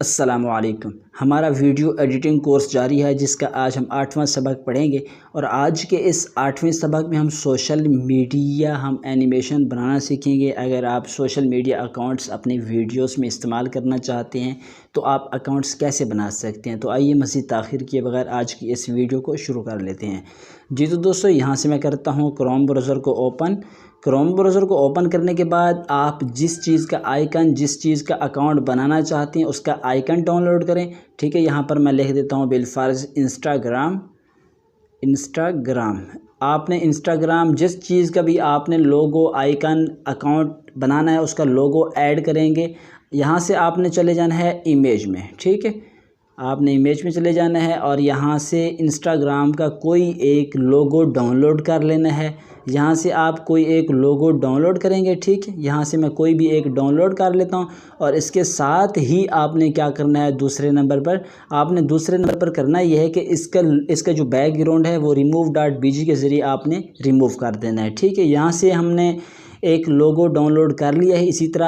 अस्सलामुअलैकुम। हमारा video editing course जारी है जिसका आज हम 8वां सबक पढ़ेंगे और आज के इस 8वें सबक में हम सोशल मीडिया एनिमेशन बनाना सीखेंगे। अगर आप सोशल मीडिया अकाउंट्स अपनी वीडियोस में इस्तेमाल करना चाहते हैं तो आप अकाउंट्स कैसे बना सकते हैं। तो आइए मज़ीद ताख़ीर किए बगैर आज की इस वीडियो को शुरू कर लेते हैं। जी तो दोस्तों, यहाँ से मैं करता हूँ क्रोम ब्राउज़र को ओपन। क्रोम ब्राउज़र को ओपन करने के बाद आप जिस चीज़ का आइकन, जिस चीज़ का अकाउंट बनाना चाहते हैं उसका आइकन डाउनलोड करें। ठीक है, यहाँ पर मैं लिख देता हूँ बिलफर्ज इंस्टाग्राम। आपने इंस्टाग्राम जिस चीज़ का भी आपने लोगो, आइकन, अकाउंट बनाना है उसका लोगो ऐड करेंगे। यहाँ से आपने चले जाना है इमेज में। ठीक है, आपने इमेज में चले जाना है और यहाँ से इंस्टाग्राम का कोई एक लोगो डाउनलोड कर लेना है। यहाँ से आप कोई एक लोगो डाउनलोड करेंगे। ठीक है, यहाँ से मैं कोई भी एक डाउनलोड कर लेता हूँ और इसके साथ ही आपने क्या करना है, दूसरे नंबर पर करना यह है कि इसका जो बैकग्राउंड है वो remove.bg के ज़रिए आपने रिमूव कर देना है। ठीक है, यहाँ से हमने एक लोगो डाउनलोड कर लिया है। इसी तरह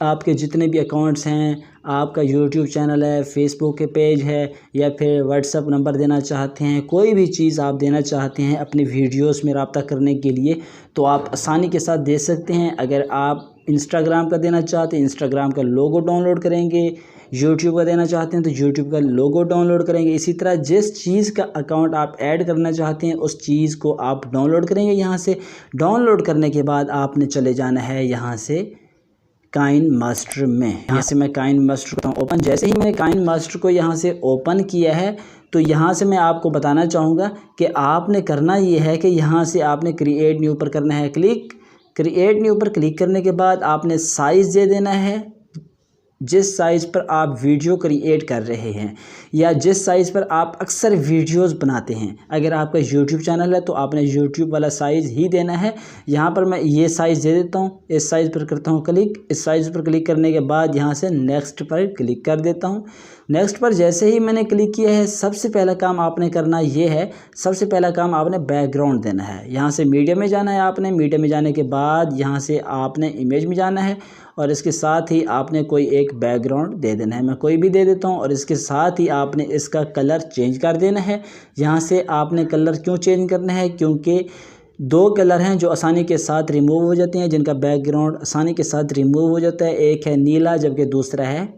आपके जितने भी अकाउंट्स हैं, आपका यूट्यूब चैनल है, फेसबुक के पेज है या फिर व्हाट्सअप नंबर देना चाहते हैं, कोई भी चीज़ आप देना चाहते हैं अपनी वीडियोस में रब्ता करने के लिए तो आप आसानी के साथ दे सकते हैं। अगर आप इंस्टाग्राम का देना चाहते हैं, इंस्टाग्राम का लोगो डाउनलोड करेंगे। यूट्यूब का देना चाहते हैं तो यूट्यूब का लोगो डाउनलोड करेंगे। इसी तरह जिस चीज़ का अकाउंट आप ऐड करना चाहते हैं उस चीज़ को आप डाउनलोड करेंगे। यहाँ से डाउनलोड करने के बाद आपने चले जाना है यहाँ से काइन मास्टर में। यहाँ से मैं काइन मास्टर को ओपन। जैसे ही मैंने काइन मास्टर को यहाँ से ओपन किया है तो यहाँ से मैं आपको बताना चाहूँगा कि आपने करना ये है कि यहाँ से आपने क्रिएट न्यू पर करना है क्लिक। क्रिएट न्यू पर क्लिक करने के बाद आपने साइज़ दे देना है जिस साइज़ पर आप वीडियो क्रिएट कर रहे हैं या जिस साइज़ पर आप अक्सर वीडियोस बनाते हैं। अगर आपका यूट्यूब चैनल है तो आपने यूट्यूब वाला साइज़ ही देना है। यहाँ पर मैं ये साइज़ दे देता हूँ, इस साइज़ पर करता हूँ क्लिक। इस साइज़ पर क्लिक करने के बाद यहाँ से नेक्स्ट पर क्लिक कर देता हूँ। नेक्स्ट पर जैसे ही मैंने क्लिक किया है, सबसे पहला काम आपने करना ये है, सबसे पहला काम आपने बैकग्राउंड देना है। यहाँ से मीडिया में जाना है। आपने मीडिया में जाने के बाद यहाँ से आपने इमेज में जाना है और इसके साथ ही आपने कोई एक बैकग्राउंड दे देना है। मैं कोई भी दे देता हूँ और इसके साथ ही आपने इसका कलर चेंज कर देना है। यहाँ से आपने कलर क्यों चेंज करना है, क्योंकि दो कलर हैं जो आसानी के साथ रिमूव हो जाते हैं, जिनका बैकग्राउंड आसानी के साथ रिमूव हो जाता है। एक है नीला जबकि दूसरा है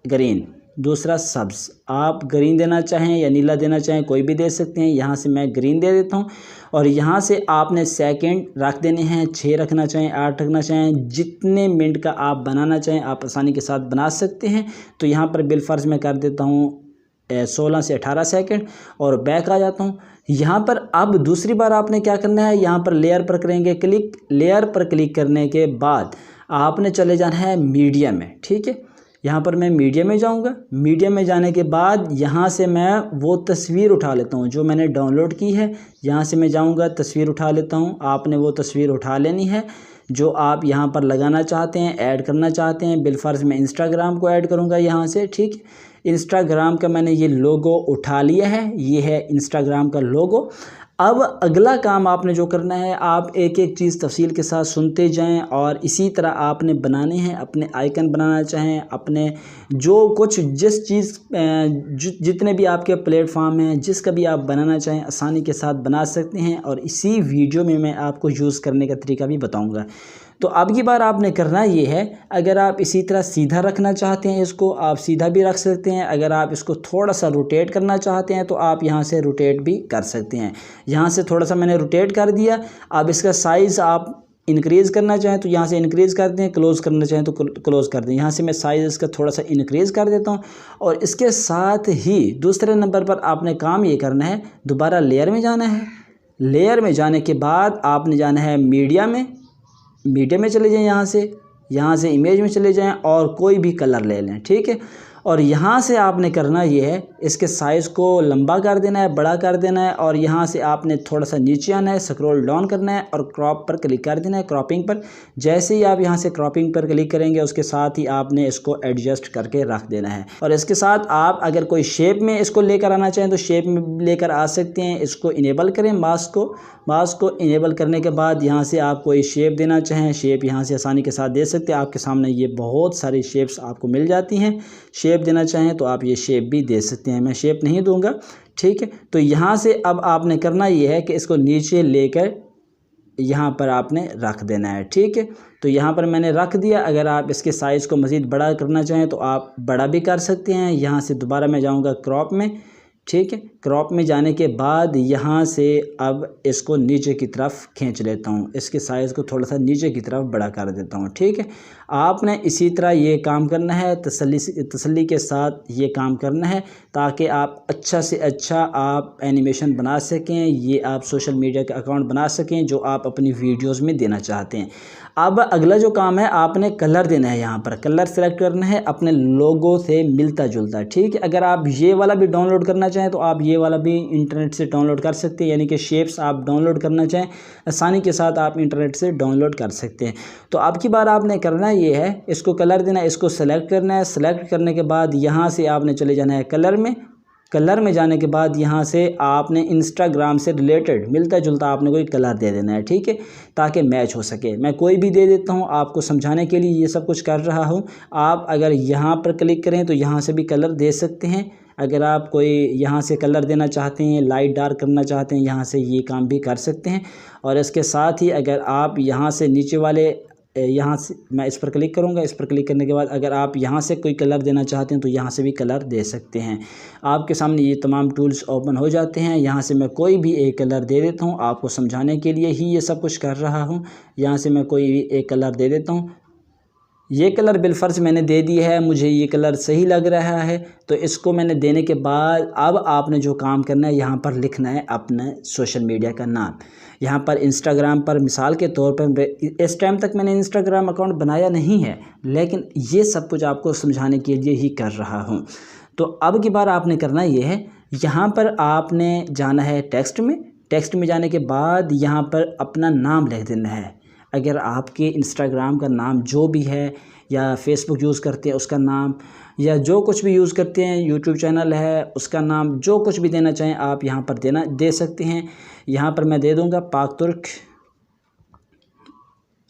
ग्रीन, दूसरा सब्ज़। आप ग्रीन देना चाहें या नीला देना चाहें कोई भी दे सकते हैं। यहाँ से मैं ग्रीन दे देता हूँ और यहाँ से आपने सेकंड रख देने हैं, 6 रखना चाहें, 8 रखना चाहें, जितने मिनट का आप बनाना चाहें आप आसानी के साथ बना सकते हैं। तो यहाँ पर बिलफर्ज में कर देता हूँ 16 से 18 सेकंड और बैक आ जाता हूँ। यहाँ पर अब दूसरी बार आपने क्या करना है, यहाँ पर लेयर पर करेंगे क्लिक। लेयर पर क्लिक करने के बाद आपने चले जाना है मीडिया में। ठीक है, यहाँ पर मैं मीडिया में जाऊँगा। मीडिया में जाने के बाद यहाँ से मैं वो तस्वीर उठा लेता हूँ जो मैंने डाउनलोड की है। यहाँ से मैं जाऊँगा, तस्वीर उठा लेता हूँ। आपने वो तस्वीर उठा लेनी है जो आप यहाँ पर लगाना चाहते हैं, ऐड करना चाहते हैं। बिलफर्ज में इंस्टाग्राम को ऐड करूँगा यहाँ से। ठीक, इंस्टाग्राम का मैंने ये लोगो उठा लिया है, ये है इंस्टाग्राम का लोगो। अब अगला काम आपने जो करना है, आप एक एक चीज़ तफसील के साथ सुनते जाएं और इसी तरह आपने बनाने हैं। अपने आइकन बनाना चाहें, अपने जो कुछ जिस चीज़ जितने भी आपके प्लेटफॉर्म हैं, जिसका भी आप बनाना चाहें आसानी के साथ बना सकते हैं और इसी वीडियो में मैं आपको यूज़ करने का तरीका भी बताऊँगा। तो अब की बार आपने करना ये है, अगर आप इसी तरह सीधा रखना चाहते हैं इसको आप सीधा भी रख सकते हैं। अगर आप इसको थोड़ा सा रोटेट करना चाहते हैं तो आप यहाँ से रोटेट भी कर सकते हैं। यहाँ से थोड़ा सा मैंने रोटेट कर दिया। अब इसका साइज़ आप इंक्रीज़ करना चाहें तो यहाँ से इंक्रीज़ कर दें, क्लोज़ करना चाहें तो क्लोज़ कर दें। यहाँ से मैं साइज़ इसका थोड़ा सा इंक्रीज़ कर देता हूँ और इसके साथ ही दूसरे नंबर पर आपने काम ये करना है, दोबारा लेयर में जाना है। लेयर में जाने के बाद आपने जाना है मीडिया में चले जाएं। यहाँ से इमेज में चले जाएं और कोई भी कलर ले लें। ठीक है, और यहाँ से आपने करना ये है, इसके साइज़ को लंबा कर देना है, बड़ा कर देना है, और यहाँ से आपने थोड़ा सा नीचे आना है, स्क्रॉल डाउन करना है और क्रॉप पर क्लिक कर देना है, क्रॉपिंग पर। जैसे ही आप यहाँ से क्रॉपिंग पर क्लिक करेंगे उसके साथ ही आपने इसको एडजस्ट करके रख देना है। और इसके साथ आप अगर कोई शेप में इसको लेकर आना चाहें तो शेप में लेकर आ सकते हैं। इसको इनेबल करें मास्क को इनेबल करने के बाद यहाँ से आप कोई शेप देना चाहें, शेप यहाँ से आसानी के साथ दे सकते हैं। आपके सामने ये बहुत सारी शेप्स आपको मिल जाती हैं। शेप देना चाहें तो आप ये शेप भी दे सकते हैं, मैं शेप नहीं दूंगा, ठीक है। तो यहाँ से अब आपने करना ये है कि इसको नीचे लेकर यहाँ पर आपने रख देना है, ठीक है। तो यहाँ पर मैंने रख दिया। अगर आप इसके साइज़ को मज़ीद बड़ा करना चाहें तो आप बड़ा भी कर सकते हैं। यहाँ से दोबारा मैं जाऊँगा क्रॉप में, ठीक है। क्रॉप में जाने के बाद यहाँ से अब इसको नीचे की तरफ खींच लेता हूँ, इसके साइज़ को थोड़ा सा नीचे की तरफ बड़ा कर देता हूँ, ठीक है। आपने इसी तरह ये काम करना है, तसल्ली के साथ ये काम करना है, ताकि आप अच्छा से अच्छा आप एनिमेशन बना सकें, ये आप सोशल मीडिया का अकाउंट बना सकें जो आप अपनी वीडियोज़ में देना चाहते हैं। अब अगला जो काम है, आपने कलर देना है। यहाँ पर कलर सेलेक्ट करना है अपने लोगो से मिलता जुलता, ठीक है। अगर आप ये वाला भी डाउनलोड करना चाहें तो आप ये वाला भी इंटरनेट से डाउनलोड कर सकते हैं, यानी कि शेप्स आप डाउनलोड करना चाहें आसानी के साथ आप इंटरनेट से डाउनलोड कर सकते हैं। तो अब की बार आपने करना ये है, इसको कलर देना है, इसको सेलेक्ट करना है। सेलेक्ट करने के बाद यहाँ से आपने चले जाना है कलर में जाने के बाद यहाँ से आपने इंस्टाग्राम से रिलेटेड मिलता जुलता आपने कोई कलर दे देना है, ठीक है, ताकि मैच हो सके। मैं कोई भी दे देता हूँ आपको समझाने के लिए, ये सब कुछ कर रहा हूँ। आप अगर यहाँ पर क्लिक करें तो यहाँ से भी कलर दे सकते हैं। अगर आप कोई यहाँ से कलर देना चाहते हैं, लाइट डार्क करना चाहते हैं, यहाँ से ये काम भी कर सकते हैं। और इसके साथ ही अगर आप यहाँ से नीचे वाले यहाँ से मैं इस पर क्लिक करूँगा, इस पर क्लिक करने के बाद अगर आप यहाँ से कोई कलर देना चाहते हैं तो यहाँ से भी कलर दे सकते हैं। आपके सामने ये तमाम टूल्स ओपन हो जाते हैं। यहाँ से मैं कोई भी एक कलर दे देता हूँ, आपको समझाने के लिए ही ये सब कुछ कर रहा हूँ। यहाँ से मैं कोई भी एक कलर दे देता हूँ। ये कलर बिलफर्ज मैंने दे दिया है, मुझे ये कलर सही लग रहा है। तो इसको मैंने देने के बाद अब आपने जो काम करना है, यहाँ पर लिखना है अपने सोशल मीडिया का नाम। यहाँ पर इंस्टाग्राम पर मिसाल के तौर पर इस टाइम तक मैंने इंस्टाग्राम अकाउंट बनाया नहीं है, लेकिन ये सब कुछ आपको समझाने के लिए ही कर रहा हूँ। तो अब की बार आपने करना ये है, यहाँ पर आपने जाना है टेक्स्ट में जाने के बाद यहाँ पर अपना नाम लिख देना है। अगर आपके इंस्टाग्राम का नाम जो भी है, या फेसबुक यूज़ करते हैं उसका नाम, या जो कुछ भी यूज़ करते हैं, यूट्यूब चैनल है उसका नाम, जो कुछ भी देना चाहें आप यहाँ पर दे सकते हैं। यहाँ पर मैं दे दूँगा पाक तुर्क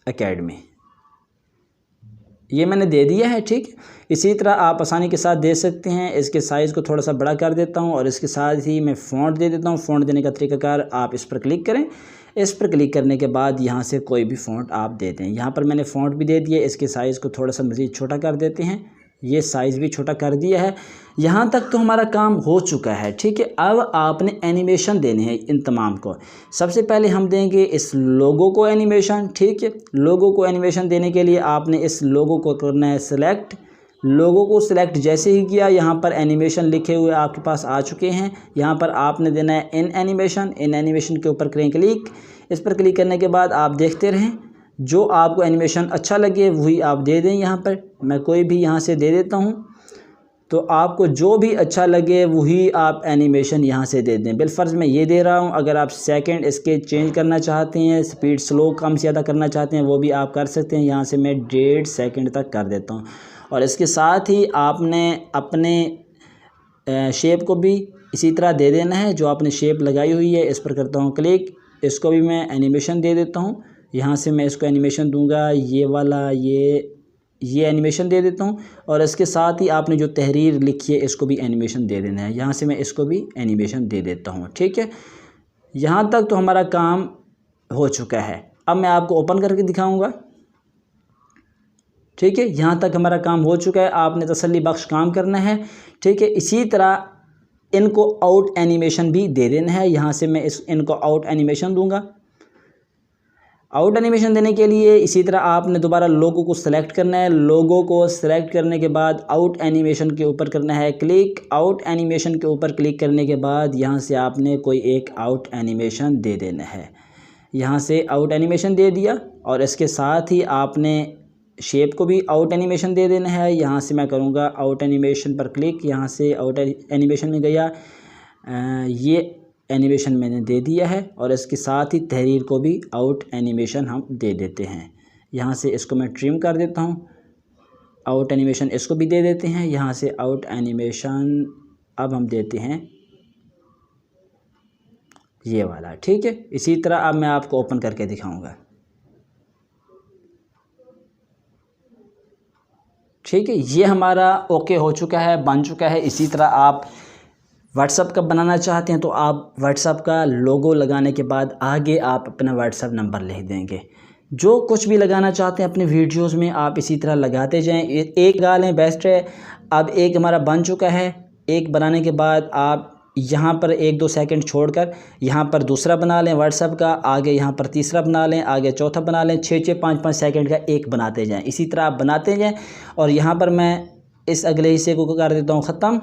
एकेडमी, ये मैंने दे दिया है, ठीक। इसी तरह आप आसानी के साथ दे सकते हैं। इसके साइज़ को थोड़ा सा बड़ा कर देता हूँ और इसके साथ ही मैं फ़ॉन्ट दे देता हूँ। फ़ॉन्ट देने का तरीकाकार आप इस पर क्लिक करें, इस पर क्लिक करने के बाद यहाँ से कोई भी फ़ॉन्ट आप दे दें। यहाँ पर मैंने फ़ॉन्ट भी दे दिया, इसके साइज़ को थोड़ा सा मज़ीद छोटा कर देते हैं, ये साइज़ भी छोटा कर दिया है। यहाँ तक तो हमारा काम हो चुका है, ठीक है। अब आपने एनिमेशन देने हैं इन तमाम को। सबसे पहले हम देंगे इस लोगो को एनिमेशन, ठीक है। लोगो को एनिमेशन देने के लिए आपने इस लोगो को करना है सेलेक्ट। लोगो को सिलेक्ट जैसे ही किया, यहाँ पर एनिमेशन लिखे हुए आपके पास आ चुके हैं। यहाँ पर आपने देना है इन एनिमेशन के ऊपर करें क्लिक। इस पर क्लिक करने के बाद आप देखते रहें, जो आपको एनिमेशन अच्छा लगे वही आप दे दें। यहाँ पर मैं कोई भी यहाँ से दे देता हूँ, तो आपको जो भी अच्छा लगे वही आप एनिमेशन यहाँ से दे दें। बिलफर्ज मैं ये दे रहा हूँ। अगर आप सेकंड इसके चेंज करना चाहते हैं, स्पीड स्लो कम ज़्यादा करना चाहते हैं, वो भी आप कर सकते हैं। यहाँ से मैं 1.5 सेकंड तक कर देता हूँ। और इसके साथ ही आपने अपने शेप को भी इसी तरह दे देना है, जो आपने शेप लगाई हुई है। इस पर करता हूँ क्लिक, इसको भी मैं एनिमेशन दे देता हूँ। यहाँ से मैं इसको एनिमेशन दूंगा, ये वाला ये एनिमेशन दे देता हूँ। और इसके साथ ही आपने जो तहरीर लिखी है इसको भी एनिमेशन दे देना है। यहाँ से मैं इसको भी एनिमेशन दे देता हूँ, ठीक है। यहाँ तक तो हमारा काम हो चुका है। अब मैं आपको ओपन करके दिखाऊंगा, ठीक है। यहाँ तक हमारा काम हो चुका है। आपने तसल्ली बख्श काम करना है, ठीक है। इसी तरह इनको आउट एनिमेशन भी दे देना है। यहाँ से मैं इनको आउट एनिमेशन दूंगा। आउट एनिमेशन देने के लिए इसी तरह आपने दोबारा लोगो को सिलेक्ट करना है। लोगो को सिलेक्ट करने के बाद आउट एनिमेशन के ऊपर करना है क्लिक। आउट एनिमेशन के ऊपर क्लिक करने के बाद यहाँ से आपने कोई एक आउट एनिमेशन दे देना है। यहाँ से आउट एनिमेशन दे दिया और इसके साथ ही आपने शेप को भी आउट एनिमेशन दे देना है। यहाँ से मैं करूँगा आउट एनिमेशन पर क्लिक, यहाँ से आउट एनिमेशन में गया, ये एनिमेशन मैंने दे दिया है और इसके साथ ही तहरीर को भी आउट एनिमेशन हम दे देते हैं। यहाँ से इसको मैं ट्रिम कर देता हूँ, आउट एनिमेशन इसको भी दे देते हैं। यहाँ से आउट एनिमेशन अब हम देते हैं ये वाला, ठीक है। इसी तरह अब मैं आपको ओपन करके दिखाऊंगा, ठीक है। ये हमारा ओके हो चुका है, बन चुका है। इसी तरह आप व्हाट्सअप का बनाना चाहते हैं तो आप व्हाट्सअप का लोगो लगाने के बाद आगे आप अपना व्हाट्सअप नंबर लिख देंगे। जो कुछ भी लगाना चाहते हैं अपने वीडियोस में आप इसी तरह लगाते जाएं। एक लगा लें, बेस्ट है। अब एक हमारा बन चुका है। एक बनाने के बाद आप यहाँ पर 1-2 सेकंड छोड़कर यहाँ पर दूसरा बना लें व्हाट्सअप का, आगे यहाँ पर तीसरा बना लें, आगे चौथा बना लें, 6-6, 5-5 सेकंड का एक बनाते जाएं। इसी तरह आप बनाते जाएं। और यहाँ पर मैं इस अगले हिस्से को कर देता हूँ ख़त्म,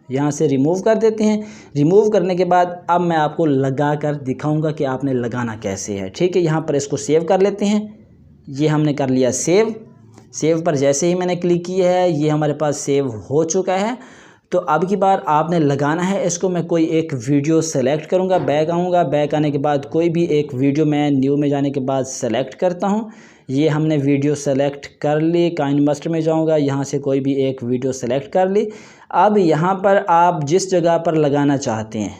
यहाँ से रिमूव कर देते हैं। रिमूव करने के बाद अब मैं आपको लगा कर दिखाऊंगा कि आपने लगाना कैसे है, ठीक है। यहाँ पर इसको सेव कर लेते हैं। ये हमने कर लिया सेव। सेव पर जैसे ही मैंने क्लिक किया है ये हमारे पास सेव हो चुका है। तो अब की बार आपने लगाना है इसको। मैं कोई एक वीडियो सेलेक्ट करूँगा, बैक आऊँगा, बैक आने के बाद कोई भी एक वीडियो मैं न्यू में जाने के बाद सेलेक्ट करता हूँ। ये हमने वीडियो सेलेक्ट कर ली, काइन मास्टर में जाऊँगा, यहाँ से कोई भी एक वीडियो सेलेक्ट कर ली। अब यहाँ पर आप जिस जगह पर लगाना चाहते हैं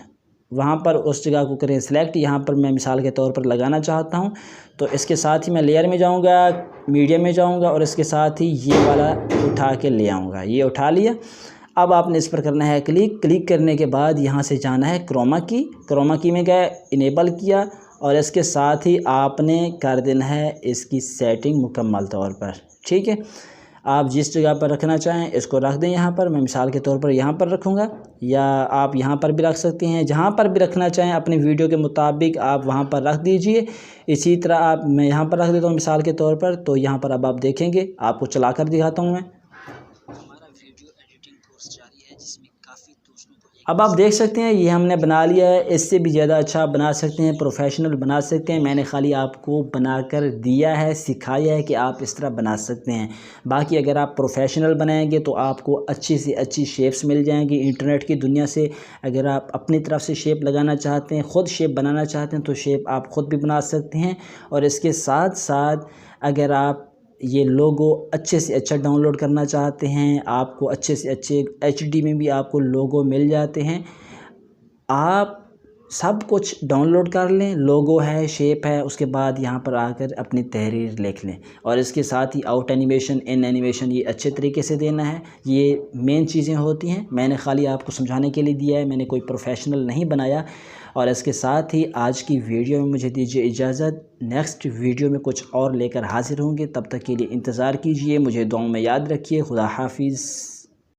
वहाँ पर उस जगह को करें सिलेक्ट। यहाँ पर मैं मिसाल के तौर पर लगाना चाहता हूँ तो इसके साथ ही मैं लेयर में जाऊँगा, मीडियम में जाऊँगा और इसके साथ ही ये वाला उठा के ले आऊँगा। ये उठा लिया। अब आपने इस पर करना है क्लिक। क्लिक करने के बाद यहाँ से जाना है क्रोमा की। क्रोमा की में गए, इनेबल किया और इसके साथ ही आपने कर देना है इसकी सेटिंग मुकम्मल तौर पर, ठीक है। आप जिस जगह पर रखना चाहें इसको रख दें। यहाँ पर मैं मिसाल के तौर पर यहाँ पर रखूँगा, या आप यहाँ पर भी रख सकते हैं। जहाँ पर भी रखना चाहें अपने वीडियो के मुताबिक आप वहाँ पर रख दीजिए। इसी तरह मैं यहाँ पर रख देता हूँ मिसाल के तौर पर। तो यहाँ पर अब आप देखेंगे, आपको चला कर दिखाता हूँ मैं। अब आप देख सकते हैं ये हमने बना लिया है। इससे भी ज़्यादा अच्छा बना सकते हैं, प्रोफेशनल बना सकते हैं। मैंने खाली आपको बनाकर दिया है, सिखाया है कि आप इस तरह बना सकते हैं। बाकी अगर आप प्रोफेशनल बनाएंगे तो आपको अच्छी से अच्छी शेप्स मिल जाएंगी इंटरनेट की दुनिया से। अगर आप अपनी तरफ से शेप लगाना चाहते हैं, ख़ुद शेप बनाना चाहते हैं तो शेप आप ख़ुद भी बना सकते हैं। और इसके साथ साथ अगर आप ये लोगो अच्छे से अच्छा डाउनलोड करना चाहते हैं, आपको अच्छे से अच्छे HD में भी आपको लोगो मिल जाते हैं। आप सब कुछ डाउनलोड कर लें, लोगो है, शेप है, उसके बाद यहाँ पर आकर अपनी तहरीर लिख लें। और इसके साथ ही आउट एनिमेशन, इन एनिमेशन ये अच्छे तरीके से देना है। ये मेन चीज़ें होती हैं। मैंने खाली आपको समझाने के लिए दिया है, मैंने कोई प्रोफेशनल नहीं बनाया। और इसके साथ ही आज की वीडियो में मुझे दीजिए इजाज़त। नेक्स्ट वीडियो में कुछ और लेकर हाजिर होंगे, तब तक के लिए इंतज़ार कीजिए। मुझे दुआओं में याद रखिए। खुदा हाफिज़।